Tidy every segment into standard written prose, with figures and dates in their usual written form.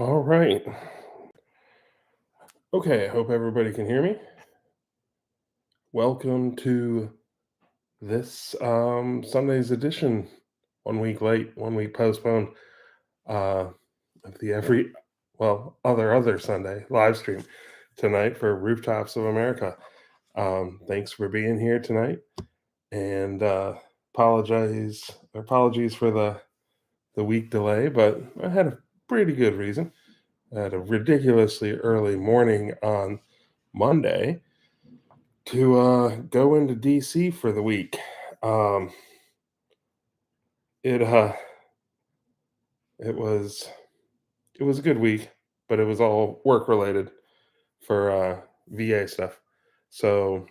All right. Okay, I hope everybody can hear me. Welcome to this Sunday's edition, 1 week late, 1 week postponed, uh, of the other Sunday live stream tonight for Rooftops of America. Thanks for being here tonight, and apologies for the week delay, but I had a pretty good reason. I had a ridiculously early morning on Monday to go into DC for the week. Um, it uh, it was it was a good week, but it was all work related for VA stuff. So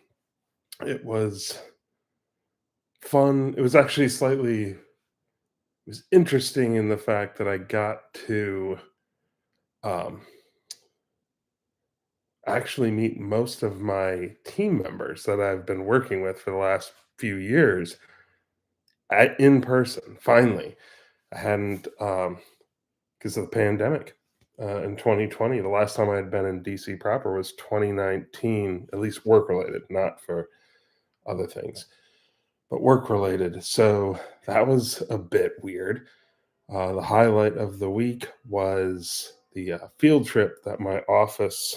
it was fun. It was actually it was interesting in the fact that I got to um, actually meet most of my team members that I've been working with for the last few years in person. Finally, I hadn't because of the pandemic in 2020. The last time I had been in DC proper was 2019, at least work related, not for other things, but work related. So that was a bit weird. The highlight of the week was the field trip that my office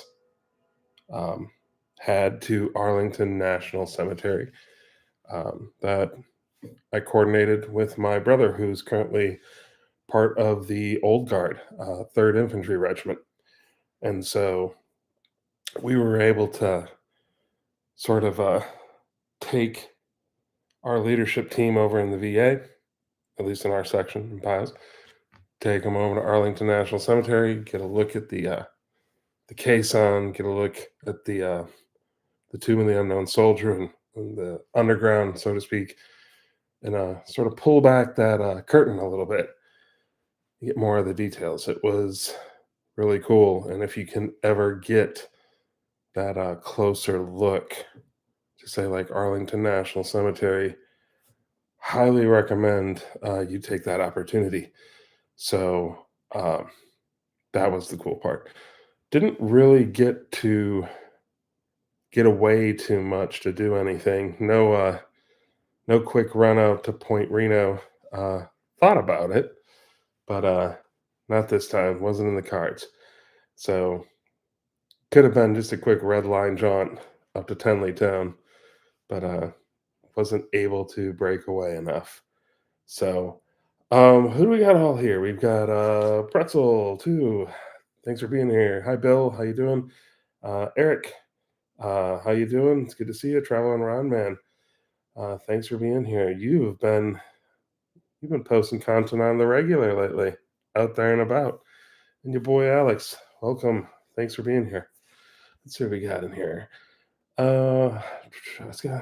um, had to Arlington National Cemetery that I coordinated with my brother, who's currently part of the Old Guard, 3rd Infantry Regiment. And so we were able to sort of take our leadership team over in the VA, at least in our section in Piles, take them over to Arlington National Cemetery, get a look at the caisson, get a look at the tomb of the unknown soldier and the underground, so to speak, and sort of pull back that curtain a little bit, get more of the details. It was really cool, and if you can ever get that closer look to say like Arlington National Cemetery, highly recommend you take that opportunity. So that was the cool part. Didn't really get away too much to do anything. No quick run out to Point Reno. Thought about it, but not this time. Wasn't in the cards. So could have been just a quick red line jaunt up to Tenley Town, but wasn't able to break away enough. So, who do we got all here? We've got Pretzel too. Thanks for being here. Hi, Bill. How you doing? Eric, how you doing? It's good to see you, traveling around, man. Thanks for being here. You've been posting content on the regular lately, out there and about. And your boy Alex, welcome. Thanks for being here. Let's see what we got in here. Let's go.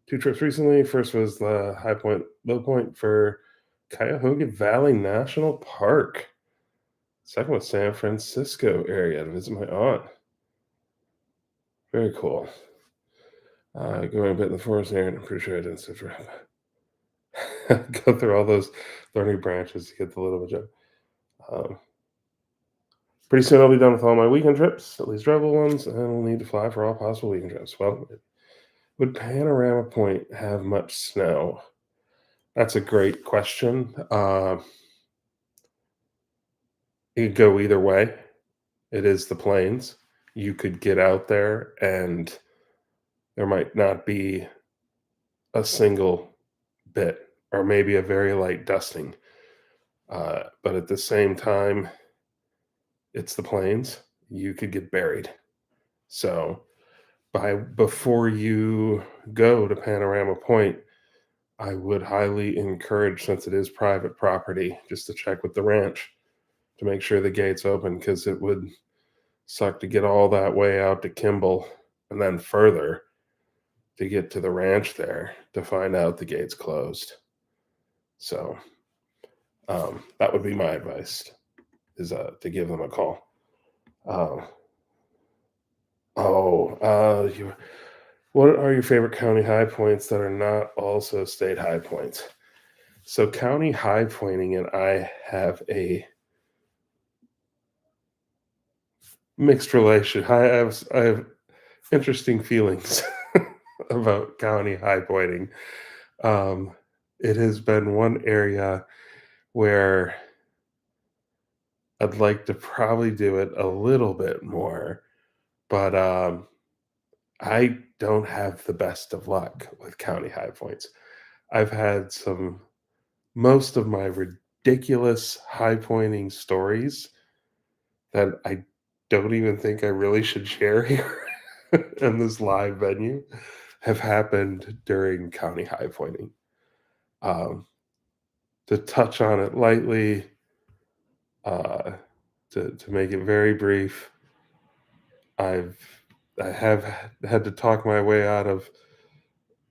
2 trips recently. First was the high point, low point for Cuyahoga Valley National Park. Second was San Francisco area to visit my aunt. Very cool. Going a bit in the forest here, and I'm pretty sure I didn't sit for go through all those thorny branches to get the little bit. Pretty soon I'll be done with all my weekend trips, at least travel ones, and we'll need to fly for all possible weekend trips. Well, would Panorama Point have much snow? That's a great question. It could go either way. It is the plains. You could get out there and there might not be a single bit, or maybe a very light dusting. But at the same time, it's the plains. You could get buried. So before you go to Panorama Point, I would highly encourage, since it is private property, just to check with the ranch to make sure the gate's open, because it would suck to get all that way out to Kimball and then further to get to the ranch there to find out the gate's closed. So that would be my advice, is to give them a call. What are your favorite county high points that are not also state high points? So county high pointing, and I have a mixed relation. I have interesting feelings about county high pointing. Um, it has been one area where I'd like to probably do it a little bit more, but I don't have the best of luck with county high points. I've had some most of my ridiculous high pointing stories that I don't even think I really should share here in this live venue have happened during county high pointing. Um, to touch on it lightly, uh, to make it very brief, I've I have had to talk my way out of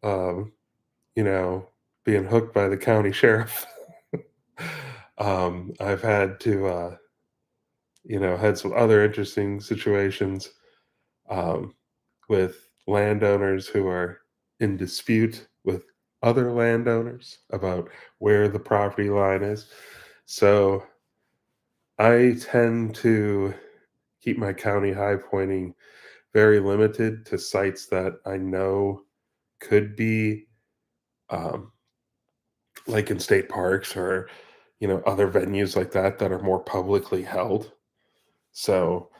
um, you know being hooked by the county sheriff. I've had to had some other interesting situations um, with landowners who are in dispute with other landowners about where the property line is. So I tend to keep my county high pointing very limited to sites that I know could be um, like in state parks or other venues like that that are more publicly held. So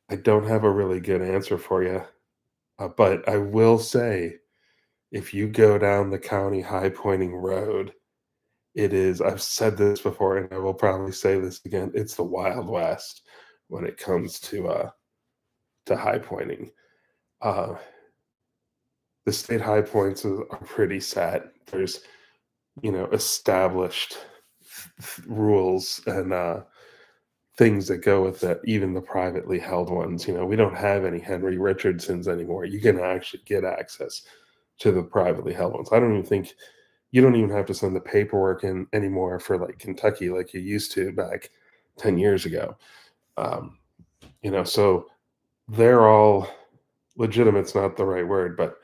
I don't have a really good answer for you, but I will say if you go down the county high pointing road, it is, I've said this before and I will probably say this again, it's the Wild West when it comes to high pointing. Uh, the state high points are pretty sad. There's, established rules and things that go with that, even the privately held ones. We don't have any Henry Richardsons anymore. You can actually get access to the privately held ones. I don't even think you don't even have to send the paperwork in anymore for like Kentucky like you used to back 10 years ago. Um, so they're all legitimate's not the right word, but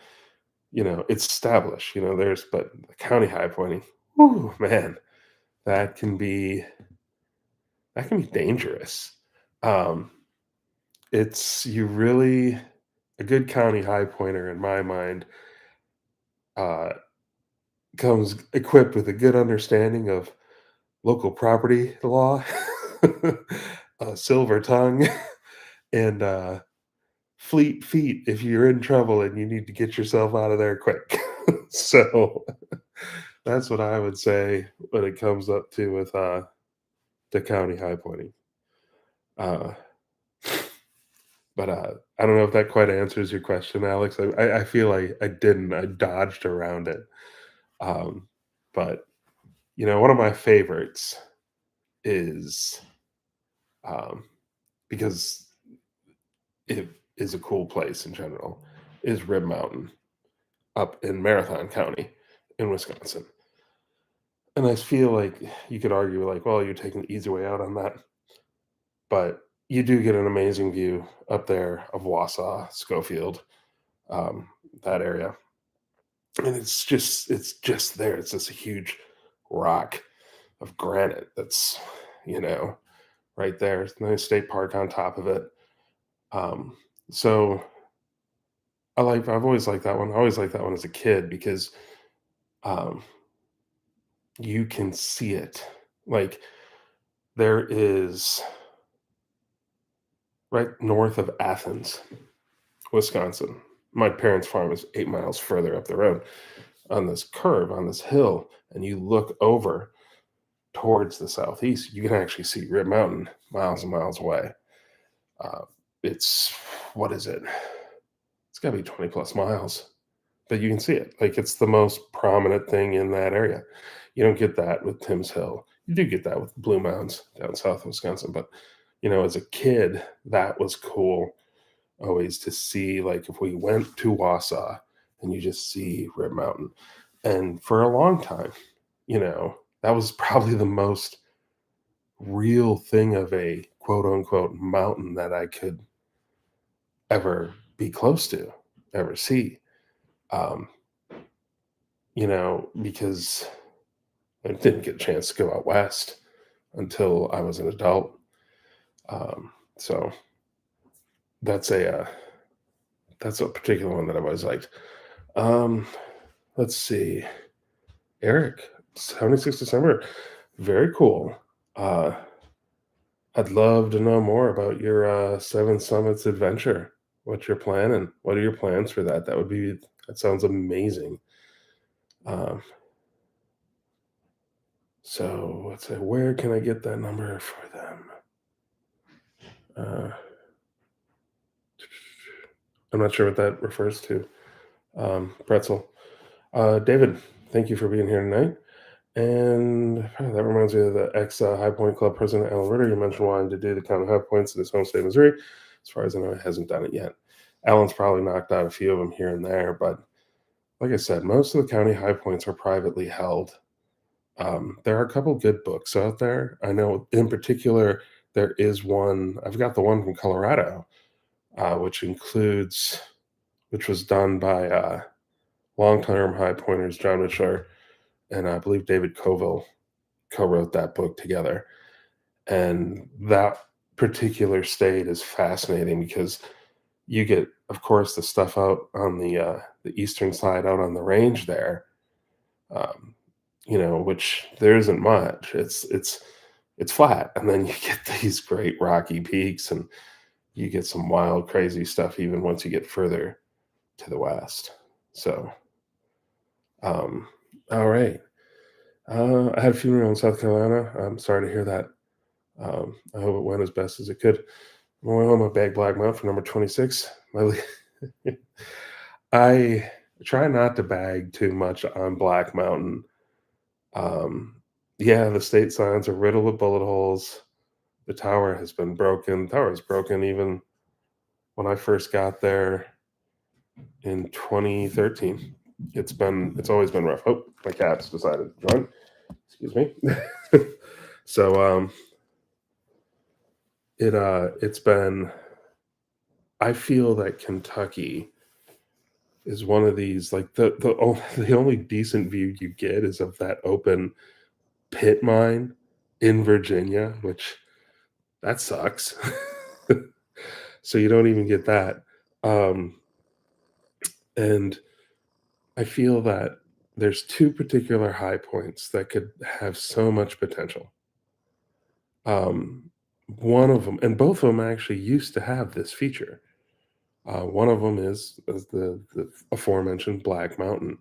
it's established. But the county high pointing, whoo, man, that can be that can be dangerous. Um, it's you really a good county high pointer in my mind uh, comes equipped with a good understanding of local property law, silver tongue, and fleet feet if you're in trouble and you need to get yourself out of there quick. So that's what I would say when it comes up to with the county high pointing. Uh, but I don't know if that quite answers your question, Alex. I feel like I didn't. I dodged around it. Um, but one of my favorites is um, because it is a cool place in general, is Rib Mountain up in Marathon County in Wisconsin. And I feel like you could argue, like, well, you're taking the easy way out on that. But you do get an amazing view up there of Wausau, Schofield, um, that area. And it's just there. It's just a huge rock of granite that's, you know, right there. It's a nice state park on top of it. Um, so I've always liked that one. I always liked that one as a kid because um, you can see it. Like there is right north of Athens, Wisconsin. My parents' farm is 8 miles further up the road on this curve, on this hill, and you look over towards the southeast, you can actually see Rib Mountain miles and miles away. Uh, it's what is it? It's got to be 20 plus miles, but you can see it. Like it's the most prominent thing in that area. You don't get that with Timms Hill. You do get that with Blue Mounds down south of Wisconsin, but as a kid, that was cool always to see. Like if we went to Wausau and you just see Rib Mountain, and for a long time, that was probably the most real thing of a quote unquote mountain that I could ever be close to, ever see. Um, because I didn't get a chance to go out west until I was an adult. So that's that's a particular one that I've always liked. Um, let's see. Eric, 76 December. Very cool. Uh, I'd love to know more about your Seven Summits adventure. What you're planning? What are your plans for that? That sounds amazing. Um, so let's say, where can I get that number for them? Uh, I'm not sure what that refers to. Pretzel. David, thank you for being here tonight. And that reminds me of the ex High Point Club president, Alan Ritter. You mentioned wanting to do the county high points in his home state, Missouri. As far as I know, he hasn't done it yet. Alan's probably knocked out a few of them here and there, but like I said, most of the county high points are privately held. There are a couple good books out there. I know in particular, there is one, I've got the one from Colorado, which includes, which was done by long-term high pointers John Mitchell and I believe David Coville co-wrote that book together. And that particular state is fascinating because you get, of course, the stuff out on the eastern side, out on the range there, um, which there isn't much. It's flat, and then you get these great rocky peaks, and you get some wild, crazy stuff even once you get further to the west. So, um, all right. I had a funeral in South Carolina. I'm sorry to hear that. I hope it went as best as it could. I'm going home at Bag Black Mountain for number 26. I try not to bag too much on Black Mountain. Um, yeah, the state signs are riddled with bullet holes. The tower has been broken. The tower was broken even when I first got there in 2013. It's always been rough. Oh, my cat's decided to join. Excuse me. So it's been, I feel that Kentucky is one of these, like the only decent view you get is of that open pit mine in Virginia, which that sucks. So you don't even get that. Um, and I feel that there's two particular high points that could have so much potential. Um, one of them, and both of them actually used to have this feature. One of them is the aforementioned Black Mountain.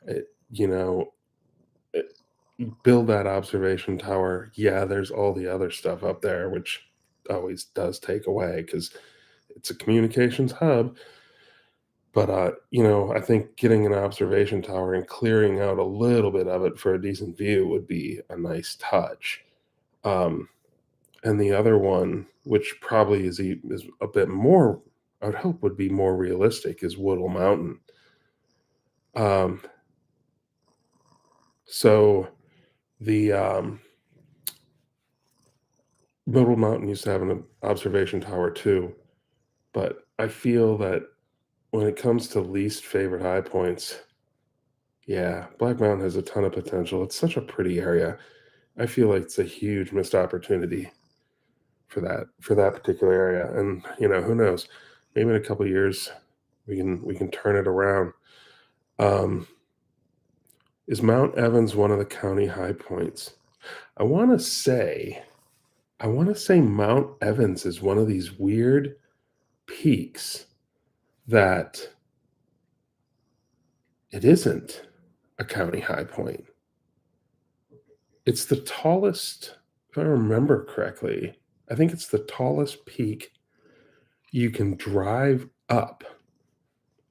It, you know, it, build that observation tower. Yeah, there's all the other stuff up there, which always does take away because it's a communications hub. But I think getting an observation tower and clearing out a little bit of it for a decent view would be a nice touch. Um, and the other one, which probably is a bit more, I would hope would be more realistic, is Woodle Mountain. Um, so the Woodle Mountain used to have an observation tower too, but I feel that when it comes to least favorite high points, yeah, Black Mountain has a ton of potential. It's such a pretty area. I feel like it's a huge missed opportunity for that particular area. And who knows? Maybe in a couple of years we can turn it around. Um, is Mount Evans one of the county high points? I want to say I want to say Mount Evans is one of these weird peaks that it isn't a county high point. It's the tallest, if I remember correctly. I think it's the tallest peak you can drive up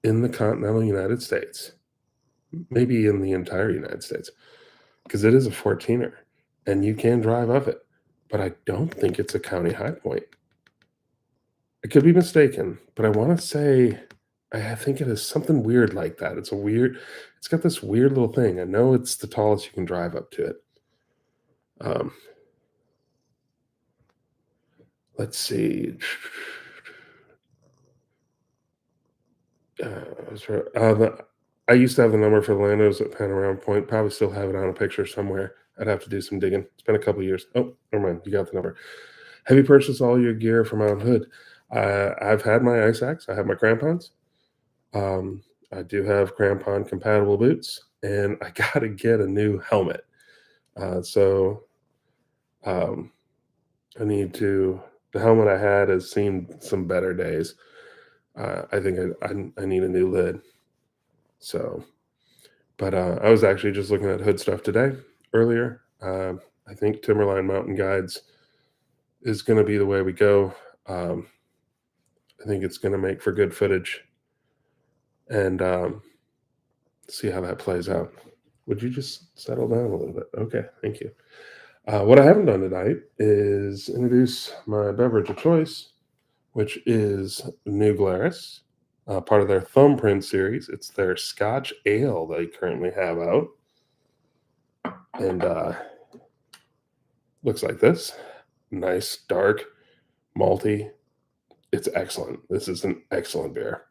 in the continental United States, maybe in the entire United States, because it is a 14er and you can drive up it. But I don't think it's a county high point. I could be mistaken, but I want to say I think it is something weird like that. It's got this weird little thing. I know it's the tallest you can drive up to it. Um, let's see. I used to have the number for the Landos at Panorama Point. Probably still have it on a picture somewhere. I'd have to do some digging. It's been a couple years. Oh, never mind. You got the number. Have you purchased all your gear from Mount Hood? I've had my ice axe, I have my crampons. Um, I do have crampon compatible boots, and I gotta get a new helmet. So um, I need to. The helmet I had has seen some better days. I think I need a new lid. So, but I was actually just looking at hood stuff today earlier. I think Timberline Mountain Guides is going to be the way we go. Um, I think it's going to make for good footage, and see how that plays out. Would you just settle down a little bit? Okay, thank you. What I haven't done tonight is introduce my beverage of choice, which is New Glarus, part of their Thumbprint series. It's their Scotch Ale they currently have out, and looks like this. Nice, dark, malty. It's excellent. This is an excellent beer.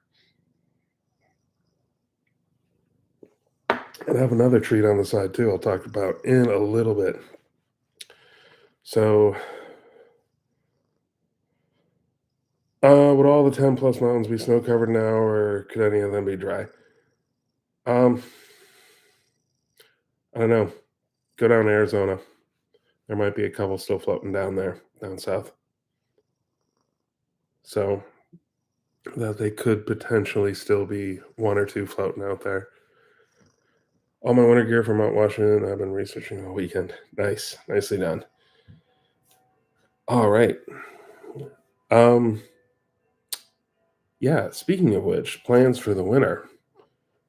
And I have another treat on the side too. I'll talk about in a little bit. So, would all the 10 plus mountains be snow covered now, or could any of them be dry? Um, I don't know. Go down to Arizona. There might be a couple still floating down there, down south. So that they could potentially still be one or two floating out there. All my winter gear from Mount Washington, I've been researching all weekend. Nice. Nicely done. All right. Um, yeah, speaking of which, plans for the winter.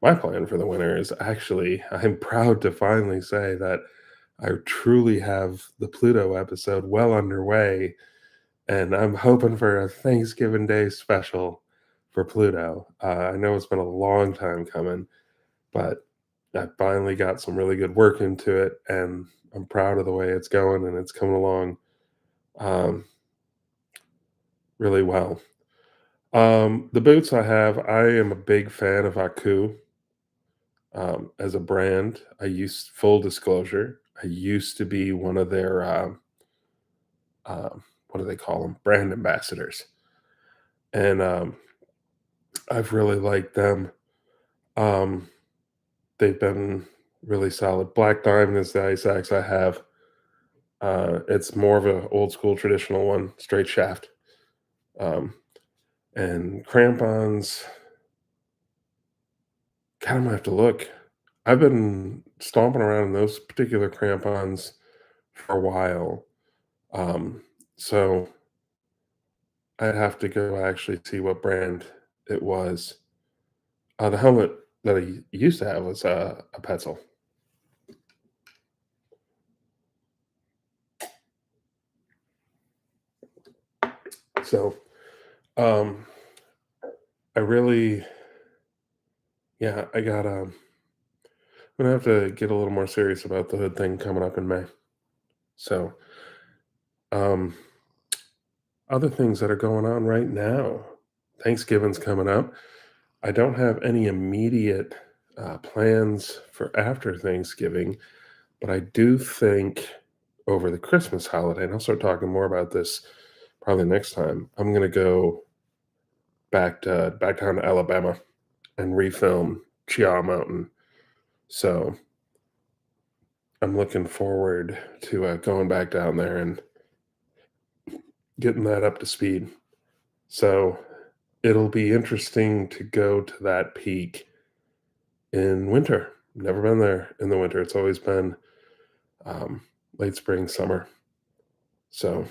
My plan for the winter is actually, I'm proud to finally say that I truly have the Pluto episode well underway, and I'm hoping for a Thanksgiving Day special for Pluto. I know it's been a long time coming, but I finally got some really good work into it, and I'm proud of the way it's going, and it's coming along um, really well. The boots I have, I am a big fan of Aku as a brand. Full disclosure, I used to be one of their, what do they call them? Brand ambassadors. And I've really liked them. Um, they've been really solid. Black Diamond is the ice axe I have. It's more of an old school traditional one, straight shaft. Um, and crampons, God, I'm gonna have to look. I've been stomping around in those particular crampons for a while. Um, so I'd have to go actually see what brand it was. The helmet that I used to have was a Petzl. So um, I really, yeah, I'm gonna have to get a little more serious about the hood thing coming up in May. So, um, other things that are going on right now. Thanksgiving's coming up. I don't have any immediate plans for after Thanksgiving, but I do think over the Christmas holiday, and I'll start talking more about this probably next time. I'm gonna go back down to Alabama and refilm Chia Mountain. So I'm looking forward to going back down there and getting that up to speed. So it'll be interesting to go to that peak in winter. Never been there in the winter. It's always been um, late spring, summer. So,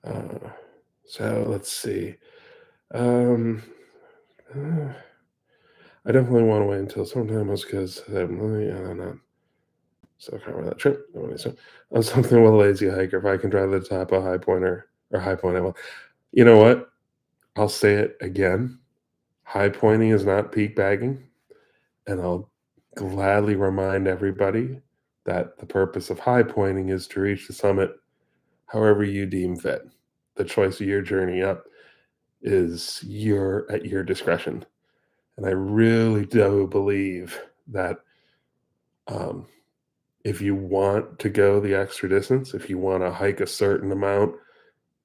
uh, so let's see. Um, uh, I definitely want to wait until sometime because I don't know. So I can't remember that trip. No one so on something with a lazy hiker. If I can drive to the top of High Pointer or High Point, I will. You know what? I'll say it again. High pointing is not peak bagging, and I'll gladly remind everybody that the purpose of high pointing is to reach the summit however you deem fit. The choice of your journey up is at your discretion. And I really do believe that um, if you want to go the extra distance, if you want to hike a certain amount,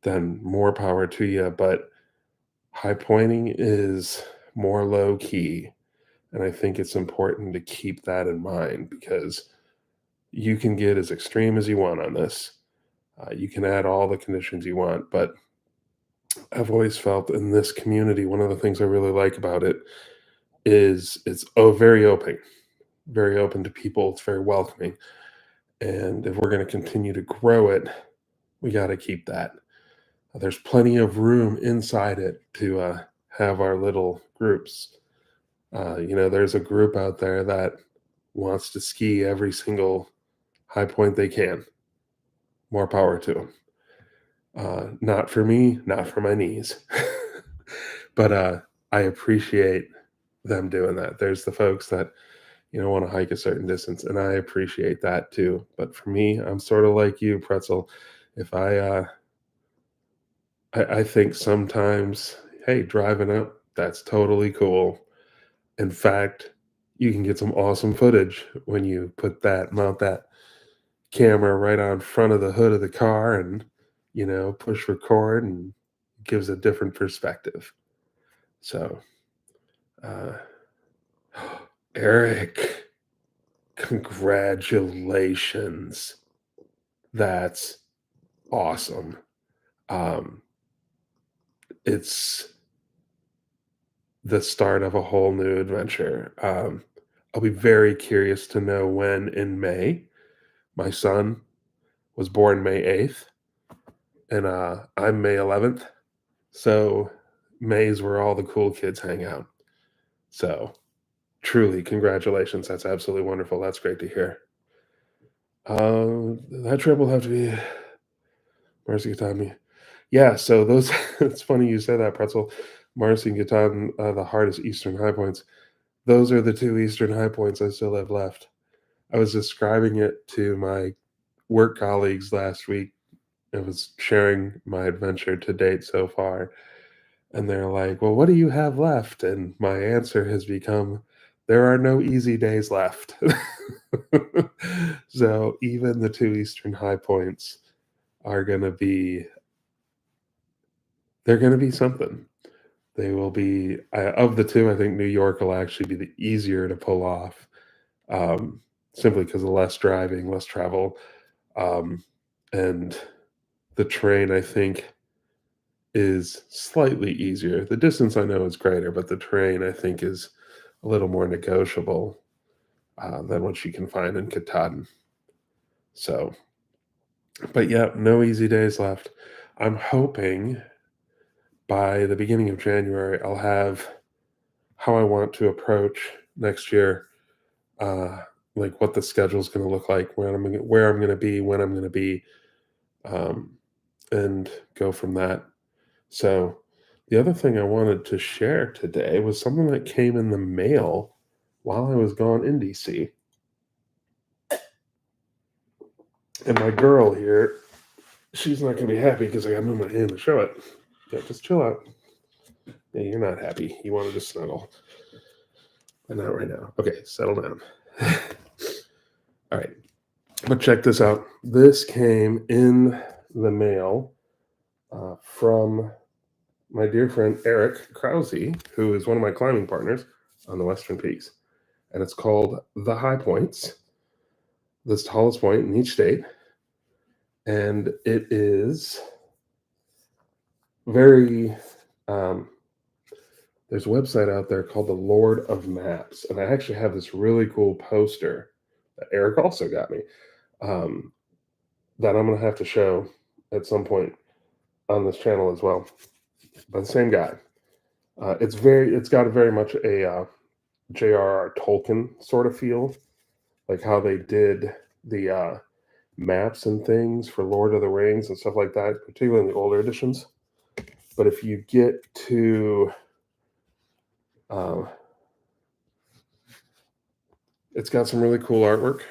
then more power to you. But high pointing is more low key. And I think it's important to keep that in mind because you can get as extreme as you want on this. You can add all the conditions you want, but I've always felt in this community, one of the things I really like about it is it's very open to people. It's very welcoming. And if we're going to continue to grow it, we got to keep that. There's plenty of room inside it to have our little groups. There's a group out there that wants to ski every single high point they can. More power to them. Not for me, not for my knees. But I appreciate them doing that. There's the folks that want to hike a certain distance, and I appreciate that too. But for me, I'm sort of like you, Pretzel. If I think sometimes, hey, driving up, that's totally cool. In fact, you can get some awesome footage when you mount that camera right on front of the hood of the car and, push record and gives a different perspective. So, uh, Eric, congratulations. That's awesome. Um, it's the start of a whole new adventure. I'll be very curious to know when in May. My son was born May 8th, and I'm May 11th. So May is where all the cool kids hang out. So truly, congratulations. That's absolutely wonderful. That's great to hear. That trip will have to be Marcy Katami. Yeah, so those it's funny you said that, Pretzel. Marcy and Gatan, the hardest eastern high points. Those are the two eastern high points I still have left. I was describing it to my work colleagues last week. I was sharing my adventure to date so far, and they're like, "Well, what do you have left?" And my answer has become, "There are no easy days left." So even the two eastern high points are gonna be they're gonna be something. They will be of the two, I think New York will actually be the easier to pull off, um, simply because of less driving, less travel, um, and the train, I think, is slightly easier. The distance I know is greater, but the train, I think, is a little more negotiable, than what you can find in Katahdin. So, but yeah, no easy days left. I'm hoping by the beginning of January, I'll have how I want to approach next year, uh, like what the schedule is going to look like, where I'm going to be, when I'm going to be, um, and go from that. So, the other thing I wanted to share today was something that came in the mail while I was gone in DC. And my girl here, she's not going to be happy because I got to move my hand to show it. Yeah, just chill out. Yeah, you're not happy. You wanted to snuggle. But not right now. Okay, settle down. All right. But check this out. This came in the mail from my dear friend Eric Krause, who is one of my climbing partners on the Western Peaks. And it's called The High Points, the tallest point in each state. And it is very, there's a website out there called the Lord of Maps. And I actually have this really cool poster that Eric also got me, that I'm going to have to show at some point on this channel as well, by the same guy. It's got a very much a J.R.R. Tolkien sort of feel, like how they did the maps and things for Lord of the Rings and stuff like that, particularly in the older editions. But if you get to, it's got some really cool artwork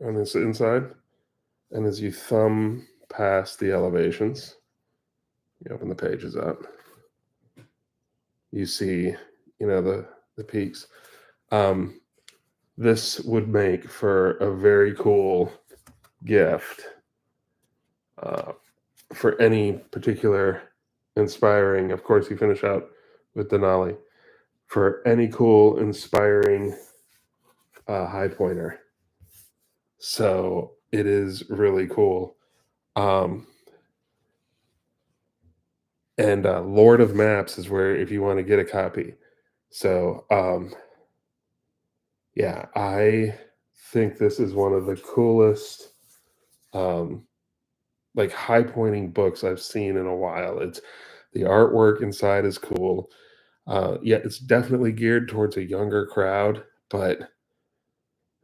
on this inside, and as you thumb past the elevations, you open the pages up, you see, the peaks. This would make for a very cool gift for any particular inspiring, of course, you finish out with Denali, for any cool, inspiring high pointer. So it is really cool. Um, and Lord of Maps is where if you want to get a copy. So yeah, I think this is one of the coolest um, like high pointing books I've seen in a while. It's the artwork inside is cool. Yeah, it's definitely geared towards a younger crowd, but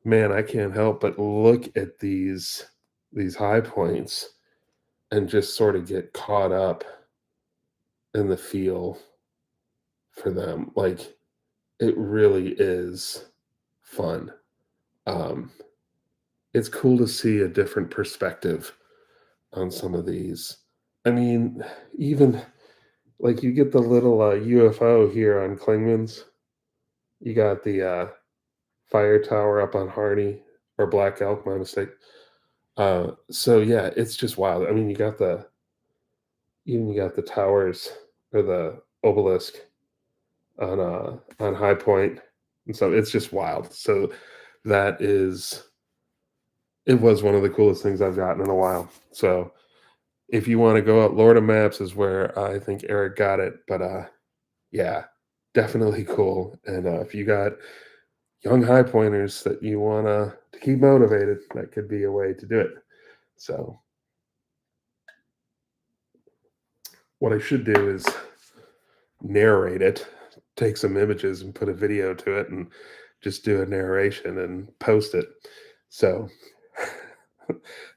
man, I can't help but look at these high points and just sort of get caught up in the feel for them. Like it really is fun. Um, it's cool to see a different perspective on some of these. I mean, even like you get the little UFO here on Klingman's. You got the fire tower up on Harney or Black Elk, my mistake. So yeah, it's just wild. I mean, you got the towers or the obelisk on High Point, and so it's just wild. So that is it was one of the coolest things I've gotten in a while. So if you want to go up, Lord of Maps is where I think Eric got it. But yeah, definitely cool. And if you got young high pointers that you want to keep motivated, that could be a way to do it. So what I should do is narrate it, take some images and put a video to it, and just do a narration and post it. So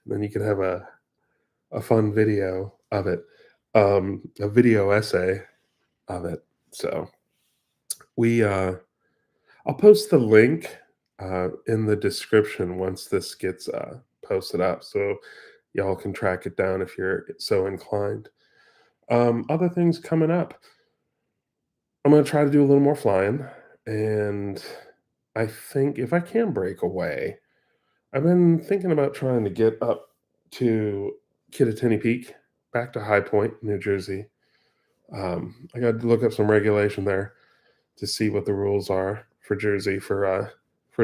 then you can have a fun video of it, a video essay of it. So we I'll post the link in the description once this gets posted up, so y'all can track it down if you're so inclined. Other things coming up. I'm gonna try to do a little more flying, and I think if I can break away, I've been thinking about trying to get up to Kittatinny Peak, back to High Point, New Jersey. I got to look up some regulation there to see what the rules are for Jersey for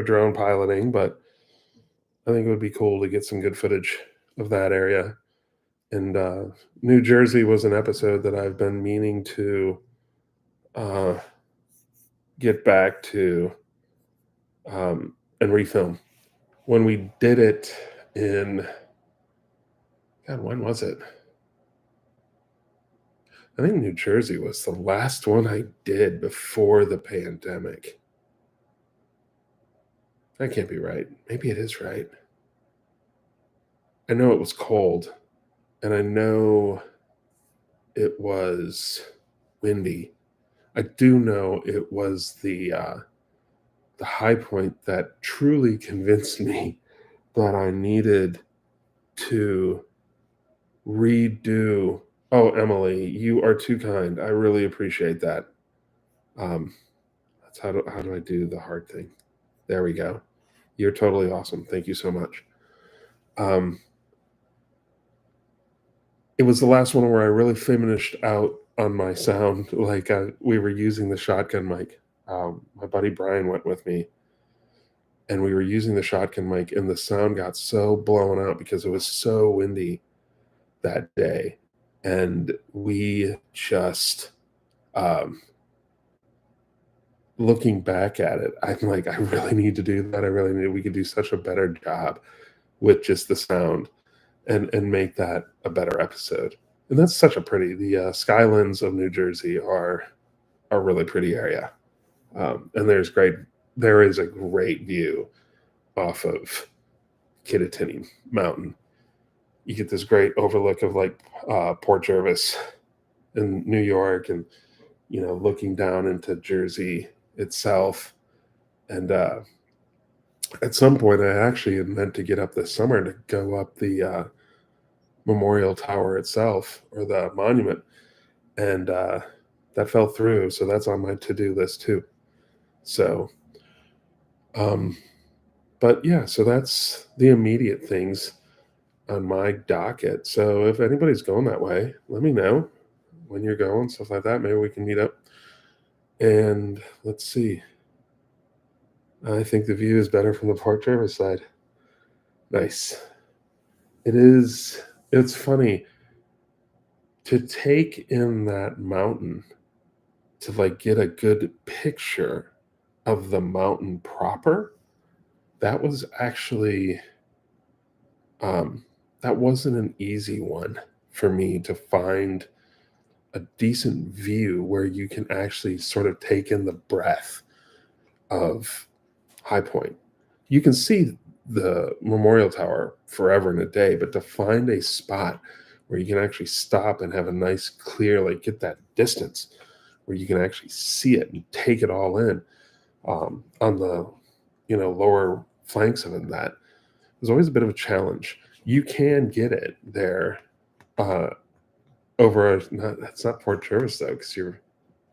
drone piloting, but I think it would be cool to get some good footage of that area. And New Jersey was an episode that I've been meaning to uh, get back to and refilm. When we did it in, God, when was it? I think New Jersey was the last one I did before the pandemic. That can't be right. Maybe it is right. I know it was cold, and I know it was windy. I do know it was the high point that truly convinced me that I needed to redo. Oh, Emily, you are too kind. I really appreciate that. Um, that's how do I do the hard thing? There we go. You're totally awesome. Thank you so much. Um, it was the last one where I really finished out on my sound. Like we were using the shotgun mic. My buddy Brian went with me, and we were using the shotgun mic, and the sound got so blown out because it was so windy that day, and we just um, looking back at it, I'm like, I really need to do that. I really need. We could do such a better job with just the sound and make that a better episode. And that's such a pretty. The skylands of New Jersey are a really pretty area, and there is a great view off of Kittatinny Mountain. You get this great overlook of like Port Jervis in New York, and looking down into Jersey itself. And at some point, I actually had meant to get up this summer to go up the Memorial Tower itself or the monument, and that fell through. So that's on my to-do list too. So, um, but yeah, so that's the immediate things. on my docket. So if anybody's going that way, let me know when you're going, stuff like that. Maybe we can meet up. And let's see. I think the view is better from the Port Jervis side. Nice. It is. It's funny to take in that mountain to like get a good picture of the mountain proper. That was actually um, that wasn't an easy one for me to find a decent view where you can actually sort of take in the breath of High Point. You can see the Memorial Tower forever and a day, but to find a spot where you can actually stop and have a nice, clear, like get that distance where you can actually see it and take it all in on the lower flanks of it. That is always a bit of a challenge. You can get it there uh, over. That's not Port Jervis though, because you're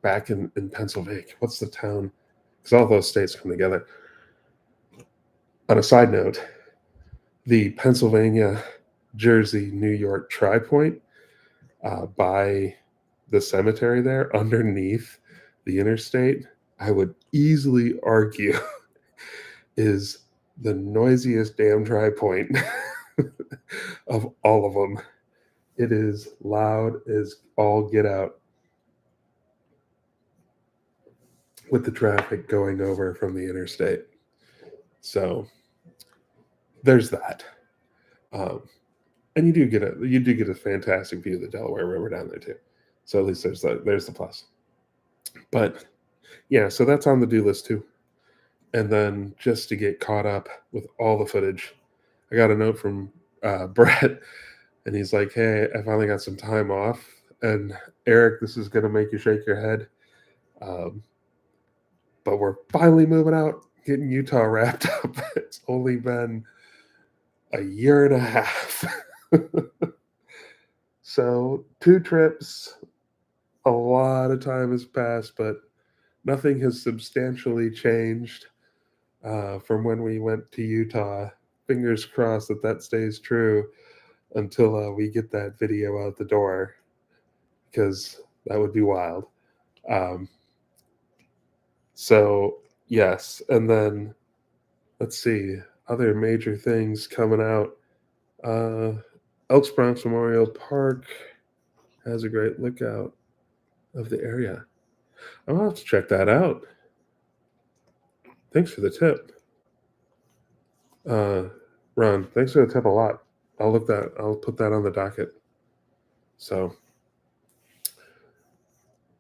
back in Pennsylvania. What's the town? Because all those states come together. On a side note, the Pennsylvania, Jersey, New York tri-point by the cemetery there underneath the interstate, I would easily argue is the noisiest damn tri-point of all of them. It is loud as all get out with the traffic going over from the interstate. So there's that. Um, and you do get a fantastic view of the Delaware River down there too. So at least there's the plus. But yeah, so that's on the do list too. And then just to get caught up with all the footage, I got a note from Brett, and he's like, "Hey, I finally got some time off." And Eric, this is gonna make you shake your head, um, but we're finally moving out, getting Utah wrapped up. It's only been a year and a half. So 2 trips, a lot of time has passed, but nothing has substantially changed from when we went to Utah. Fingers crossed that stays true until we get that video out the door, because that would be wild. Um, so, yes. And then let's see, other major things coming out. Uh, Elks Bronx Memorial Park has a great lookout of the area. I'll have to check that out. Thanks for the tip. Uh, Ron, thanks for the tip a lot. I'll put that on the docket. So,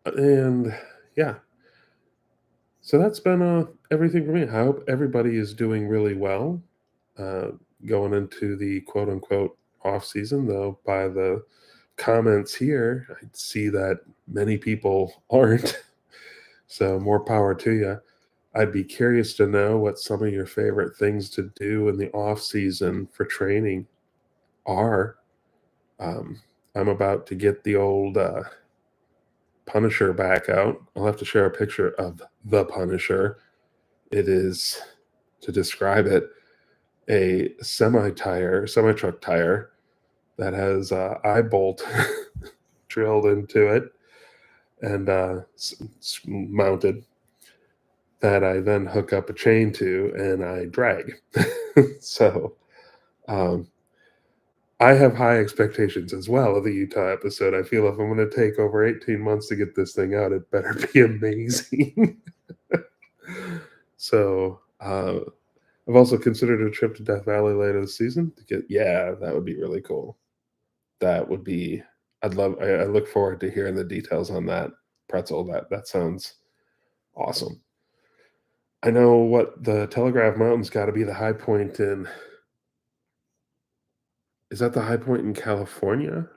and yeah. So that's been everything for me. I hope everybody is doing really well uh, going into the quote unquote off season, though by the comments here, I see that many people aren't. So more power to you. I'd be curious to know what some of your favorite things to do in the off season for training are. Um, I'm about to get the old Punisher back out. I'll have to share a picture of the Punisher. It is, to describe it, a semi truck tire that has eye bolt drilled into it and mounted, that I then hook up a chain to and I drag. So um, I have high expectations as well of the Utah episode. I feel if I'm going to take over 18 months to get this thing out, it better be amazing. So I've also considered a trip to Death Valley later this season to get. Yeah, that would be really cool. That would be. I'd love. I look forward to hearing the details on that pretzel. That sounds awesome. I know what the Telegraph Mountain's got to be the high point in. Is that the high point in California?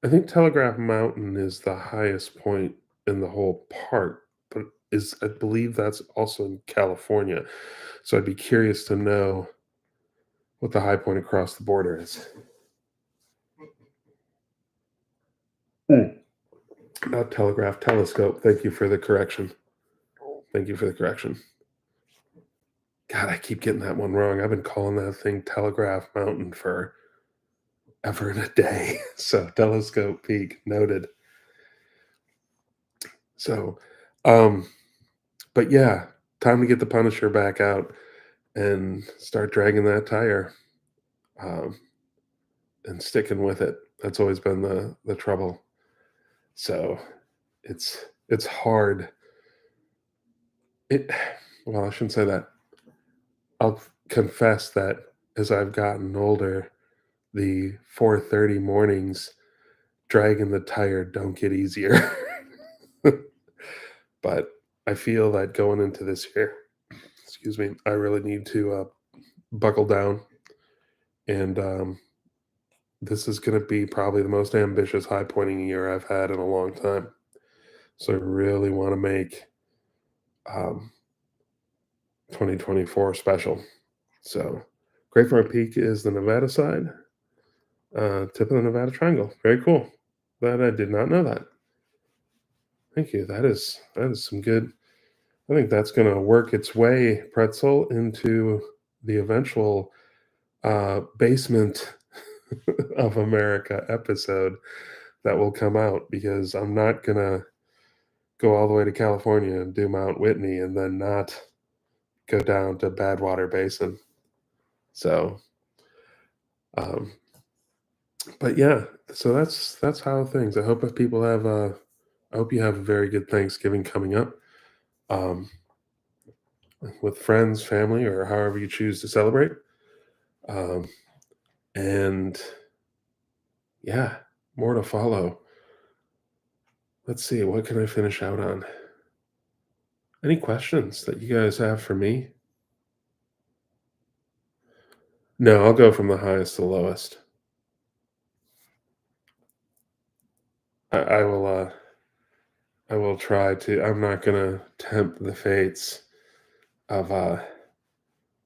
I think Telegraph Mountain is the highest point in the whole park, but I believe that's also in California. So I'd be curious to know what the high point across the border is. Mm. Not telegraph, telescope. Thank you for the correction. Thank you for the correction. God, I keep getting that one wrong. I've been calling that thing Telegraph Mountain for ever in a day. So Telescope Peak noted. So, um, but yeah, time to get the Punisher back out and start dragging that tire, um, and sticking with it. That's always been the trouble. So it's hard. It well, I shouldn't say that. I'll confess that as I've gotten older, the 4:30 mornings dragging the tire don't get easier. But I feel that going into this year, excuse me, I really need to buckle down. And this is going to be probably the most ambitious high pointing year I've had in a long time. So I really want to make um, 2024 special. So Great Front Peak is the Nevada side, tip of the Nevada Triangle. Very cool. That I did not know that. Thank you. That is some good. I think that's going to work its way, pretzel, into the eventual basement of America episode that will come out, because I'm not gonna go all the way to California and do Mount Whitney and then not go down to Badwater Basin. So, um, but yeah, so that's how things. I hope if people have I hope you have a very good Thanksgiving coming up, um, with friends, family, or however you choose to celebrate. Um, and yeah, more to follow. Let's see, what can I finish out on? Any questions that you guys have for me? No, I'll go from the highest to the lowest. I will I will try to. I'm not gonna tempt the fates of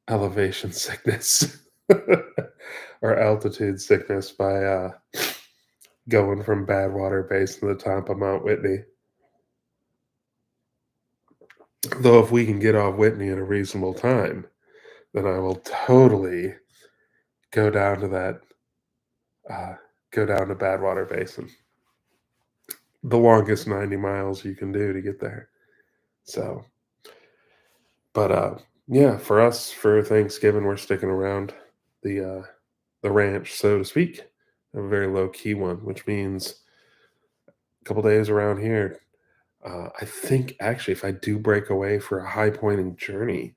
elevation sickness or altitude sickness by going from Badwater Base to the top of Mount Whitney. Though if we can get off Whitney in a reasonable time, then I will totally go down to that uh, go down to Badwater Basin. The longest 90 miles you can do to get there. So, but yeah, for us for Thanksgiving, we're sticking around the ranch, so to speak. A very low key one, which means a couple days around here. I think actually, if I do break away for a high pointing journey,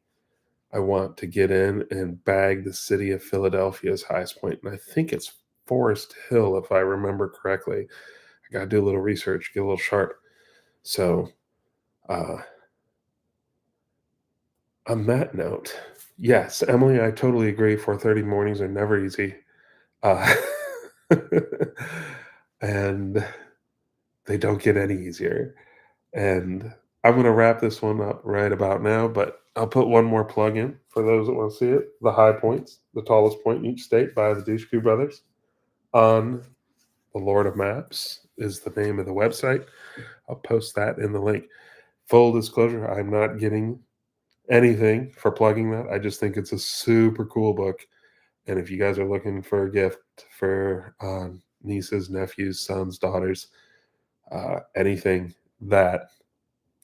I want to get in and bag the city of Philadelphia's highest point, and I think it's Forest Hill, if I remember correctly. I got to do a little research, get a little sharp. So, uh, on that note, yes, Emily, I totally agree. 4:30 mornings are never easy, uh, and they don't get any easier. And I'm gonna wrap this one up right about now, but I'll put one more plug in for those that want to see it. The High Points, the tallest point in each state by the Douchku brothers on the Lord of Maps is the name of the website. I'll post that in the link. Full disclosure, I'm not getting anything for plugging that. I just think it's a super cool book. And if you guys are looking for a gift for nieces, nephews, sons, daughters, anything, that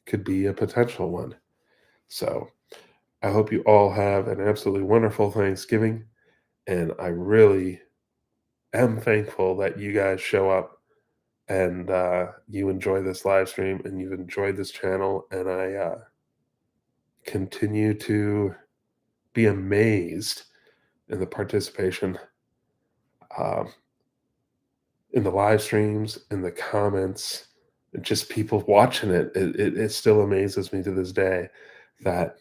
could be a potential one. So I hope you all have an absolutely wonderful Thanksgiving. And I really am thankful that you guys show up and you enjoy this live stream and you've enjoyed this channel. And I continue to be amazed in the participation, um, in the live streams, in the comments, and just people watching it. It still amazes me to this day that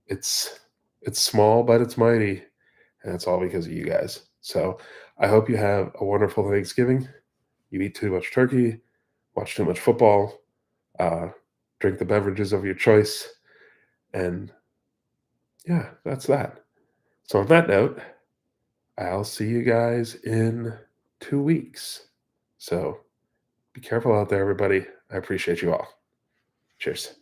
it's it's small, but it's mighty, and it's all because of you guys. So I hope you have a wonderful Thanksgiving. You eat too much turkey, watch too much football, uh, drink the beverages of your choice, and yeah, that's that. So on that note, I'll see you guys in 2 weeks. So be careful out there, everybody. I appreciate you all. Cheers.